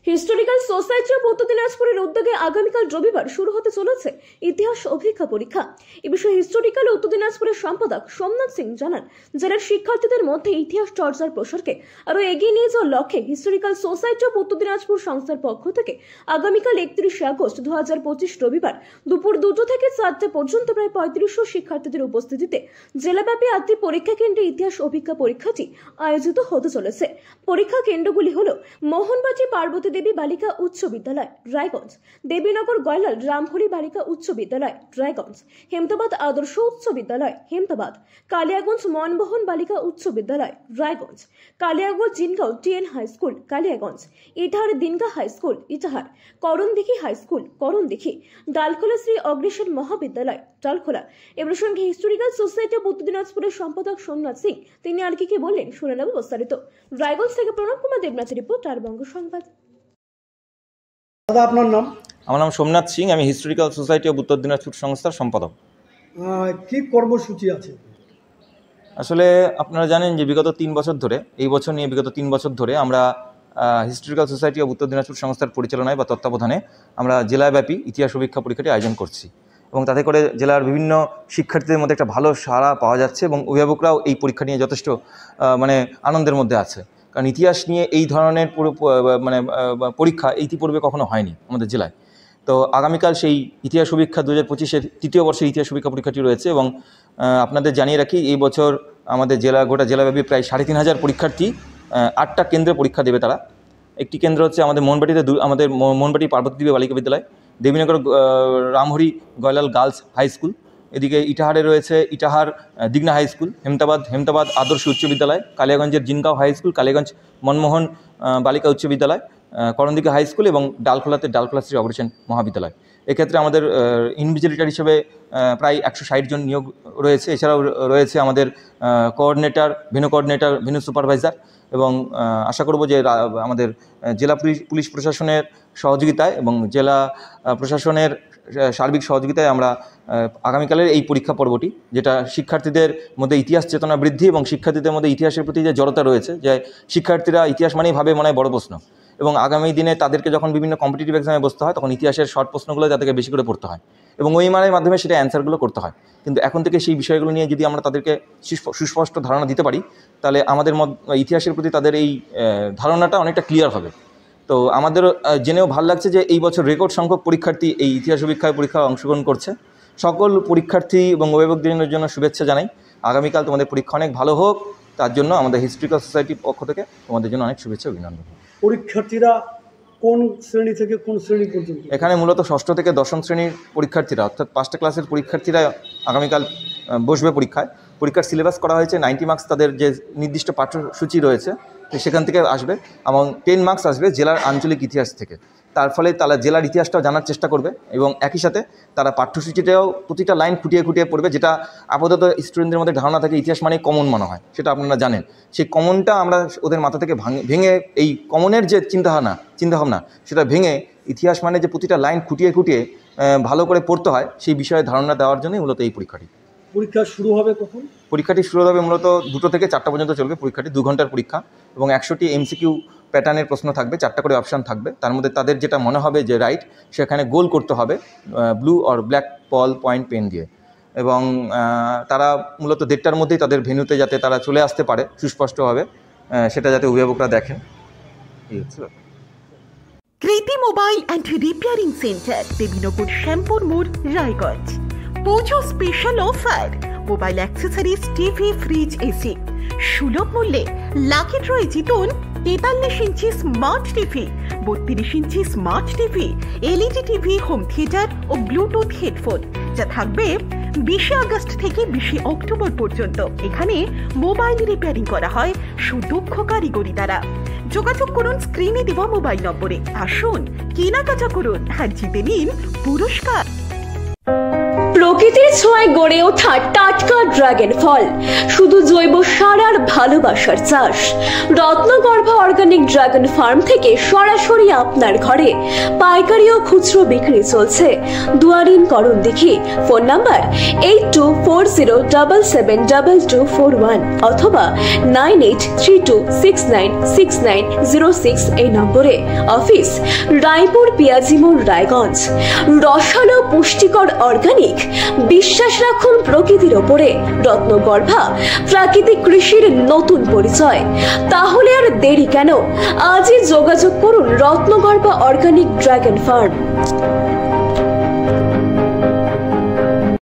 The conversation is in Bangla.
হিস্টোরিক্যাল সোসাইটি অফ উত্তর দিনাজপুরের উদ্যোগে আগামীকাল রবিবার শুরু হতে চলেছে ইতিহাস অভিজ্ঞতা পরীক্ষা। এ বিষয়ে হিস্টোরিক্যাল উত্তর দিনাজপুরের সম্পাদক সোমনাথ সিং জানান, জেলার শিক্ষার্থীদের মধ্যে ইতিহাস চর্চার প্রসারকে আরও এগিয়ে নিয়ে যাওয়ার লক্ষ্যে হিস্টোরিক্যাল সোসাইটি অফ উত্তর দিনাজপুর সংস্থার পক্ষ থেকে আগামীকাল 31 আগস্ট 2025 রবিবার দুপুর 2টা থেকে 4টা পর্যন্ত প্রায় 3500 শিক্ষার্থীদের উপস্থিতিতে জেলাব্যাপী 8টি পরীক্ষা কেন্দ্রে ইতিহাস অভিজ্ঞতা পরীক্ষাটি আয়োজিত হতে চলেছে। পরীক্ষা কেন্দ্রগুলি হল মোহনবাটি পার্বতী দেবী বালিকা উচ্চ বিদ্যালয় রায়গঞ্জ, দেবীনগর গয়লাল রামহরি বালিকা উচ্চ বিদ্যালয় রায়গঞ্জ, হেমতাবাদ আদর্শ উচ্চ বিদ্যালয় হেমতাবাদ, কালিয়াগঞ্জ মনমোহন বালিকা উচ্চ বিদ্যালয় Raiganj, Kaliaganj Jingaon TN high school Kaliaganj, Itahar Dinga high school Itahar, Karandighi high school Karandighi, Dalkhola Shri Agnisen মহাবিদ্যালয় ডালখোলা। এ প্রসঙ্গে হিস্টোরিক্যাল সোসাইটি অফ উত্তর দিনাজপুরের সম্পাদক সোমনাথ সিং তিনি আর কি বললেন শুনে নেব বিস্তারিত। রায়গঞ্জ থেকে প্রণব কুমার দেবনাথের রিপোর্ট, আর বঙ্গ সংবাদ। দাদা, আপনার নাম? আমার নাম সোমনাথ সিং, আমি হিস্টোরিক্যাল সোসাইটি অফ উত্তর দিনাজপুর সংস্থার সম্পাদক। কি কর্মসূচি আছে? আসলে আপনারা জানেন যে বিগত 3 বছর ধরে, এই বছর নিয়ে বিগত 3 বছর ধরে আমরা হিস্টোরিক্যাল সোসাইটি অফ উত্তর দিনাজপুর সংস্থার পরিচালনায় বা তত্ত্বাবধানে আমরা জেলাব্যাপী ইতিহাস অভিজ্ঞতা পরীক্ষাটি আয়োজন করছি এবং তাতে করে জেলার বিভিন্ন শিক্ষার্থীদের মধ্যে একটা ভালো সাড়া পাওয়া যাচ্ছে এবং অভিভাবকরাও এই পরীক্ষা নিয়ে যথেষ্ট আনন্দের মধ্যে আছে। কারণ ইতিহাস নিয়ে এই ধরনের পরীক্ষা ইতিপূর্বে কখনো হয়নি আমাদের জেলায়। তো আগামীকাল সেই ইতিহাস অভিজ্ঞতা 2025-এর তৃতীয় বর্ষের ইতিহাস অভিজ্ঞতা পরীক্ষাটি রয়েছে এবং আপনাদের জানিয়ে রাখি, এই বছর আমাদের গোটা জেলাব্যাপী প্রায় 3500 পরীক্ষার্থী 8টা কেন্দ্রে পরীক্ষা দেবে। তারা একটি কেন্দ্র হচ্ছে আমাদের মোহনবাটি পার্বতী দেবী বালিকা বিদ্যালয়, Debinagar Ramhari Goylal girls high school, এদিকে ইটাহারে রয়েছে ইটাহার দিগনা হাই স্কুল, হেমতাবাদ আদর্শ উচ্চ বিদ্যালয়, কালিয়াগঞ্জের জিনগাঁও হাই স্কুল, কালিয়াগঞ্জ মনমোহন বালিকা উচ্চ বিদ্যালয়, করণদিঘি হাই স্কুল এবং ডালখোলা শ্রী অগ্নিসেন মহাবিদ্যালয়। এক্ষেত্রে আমাদের ইনভিজিলেটর হিসেবে প্রায় 160 জন নিয়োগ রয়েছে। এছাড়াও রয়েছে আমাদের কোঅর্ডিনেটর, ভেন্যু সুপারভাইজার এবং আশা করব যে আমাদের জেলা পুলিশ প্রশাসনের সহযোগিতায় এবং জেলা প্রশাসনের সার্বিক সহযোগিতায় আমরা আগামীকালের এই পরীক্ষা পর্বটি, যেটা শিক্ষার্থীদের মধ্যে ইতিহাস চেতনা বৃদ্ধি এবং শিক্ষার্থীদের মধ্যে ইতিহাসের প্রতি যে জড়তা রয়েছে, যে শিক্ষার্থীরা ইতিহাস মানেই ভাবে মনে হয় বড় প্রশ্ন, এবং আগামী দিনে তাদেরকে যখন বিভিন্ন কম্পিটিটিভ এক্সামে বসতে হয় তখন ইতিহাসের শর্ট প্রশ্নগুলো তাদেরকে বেশি করে পড়তে হয় এবং ওই মানের মাধ্যমে সেটা অ্যান্সারগুলো করতে হয়। কিন্তু এখন থেকে সেই বিষয়গুলো নিয়ে যদি আমরা তাদেরকে সুস্পষ্ট ধারণা দিতে পারি, তাহলে আমাদের ইতিহাসের প্রতি তাদের এই ধারণাটা অনেকটা ক্লিয়ার হবে। তো আমাদের জেনেও ভালো লাগছে যে এই বছর রেকর্ড সংখ্যক পরীক্ষার্থী এই ইতিহাস অভিজ্ঞতা পরীক্ষায় অংশগ্রহণ করছে। সকল পরীক্ষার্থী এবং অভিভাবকদের জন্য শুভেচ্ছা জানাই। আগামীকাল তোমাদের পরীক্ষা অনেক ভালো হোক, তার জন্য আমাদের হিস্টোরিক্যাল সোসাইটির পক্ষ থেকে তোমাদের জন্য অনেক শুভেচ্ছা অভিনন্দন। পরীক্ষার্থীরা কোন শ্রেণী থেকে কোন শ্রেণী পর্যন্ত? এখানে মূলত 6ষ্ঠ থেকে 10ম শ্রেণীর পরীক্ষার্থীরা, অর্থাৎ 5টা ক্লাসের পরীক্ষার্থীরা আগামীকাল বসবে পরীক্ষায়। পরীক্ষার সিলেবাস করা হয়েছে 90 মার্কস, তাদের যে নির্দিষ্ট পাঠ্যসূচি রয়েছে সেখান থেকে আসবে এবং 10 মার্কস আসবে জেলার আঞ্চলিক ইতিহাস থেকে। তার ফলে তারা জেলার ইতিহাসটাও জানার চেষ্টা করবে এবং একই সাথে তারা পাঠ্যসূচিটাও প্রতিটা লাইন খুঁটিয়ে পড়বে, যেটা আপাতত স্টুডেন্টদের মধ্যে ধারণা থাকে ইতিহাস মানে কমন মনে হয়, সেটা আপনারা জানেন। সেই কমনটা আমরা ওদের মাথা থেকে ভেঙে এই কমনের যে চিন্তাভাবনা সেটা ভেঙে ইতিহাস মানে যে প্রতিটা লাইন খুঁটিয়ে ভালো করে পড়তে হয় সেই বিষয়ে ধারণা দেওয়ার জন্যই মূলত এই পরীক্ষাটি। পরীক্ষা শুরু হবে কখন? পরীক্ষাটি শুরু হবে মূলত 2টো থেকে 4টা পর্যন্ত চলবে পরীক্ষাটি। 2 ঘন্টার পরীক্ষা এবং 100টি এমসিকিউ প্যাটার্নের প্রশ্ন থাকবে, 4টা করে অপশান থাকবে। তার মধ্যে তাদের যেটা মনে হবে যে রাইট, সেখানে গোল করতে হবে blue or black point pen দিয়ে, এবং তারা মূলত 1:30টার মধ্যেই তাদের ভেন্যুতে যাতে তারা চলে আসতে পারে সুস্পষ্টভাবে, সেটা যাতে অভিভাবকরা দেখেন। এই হচ্ছে Kriti mobile and repairing centre, Debinagar Shyampur মোড় Raiganj. Puja special offer, mobile accessories, TV, fridge, AC সুলভ মূল্যে। লাকি ড্রয়ে জিতুন 43 inch smart TV, 32 inch smart TV, LED TV, home theatre ও ব্লুটুথ হেডফোন, যা থাকবে 20 আগস্ট থেকে 20 অক্টোবর পর্যন্ত। এখানে মোবাইল রিপেয়ারিং করা হয় সুদক্ষ কারিগরি দ্বারা। যোগাযোগ করুন স্ক্রিনে দেওয়া মোবাইল নম্বরে। আসুন কেনাকাটা করুন আর জিতে নিন পুরস্কার। প্রকৃতির ছোঁয়ায় গড়ে ওঠা টাটকা ড্রাগন ফল, শুধু জৈব সার আর ভালোবাসার চাষ। রত্নগর্ভ অর্গানিক ড্রাগন ফার্ম থেকে সরাসরি আপনার ঘরে পাইকারি ও খুচরো বিক্রি চলছে। দুয়ারিন করণ দেখি। ফোন নাম্বার 8240772241 অথবা 9832696906 এই নম্বরে। অফিস রায়পুর পিয়াজি মোড়, রায়গঞ্জ। রসালো পুষ্টিকর অর্গানিক, বিশ্বাস রাখুন প্রকৃতির ওপরে। রত্নগর্ভা প্রাকৃতিক কৃষির নতুন পরিচয়। তাহলে আর দেরি কেন? আজই যোগাযোগ করুন রত্নগর্ভা অর্গানিক ড্রাগন ফার্ম।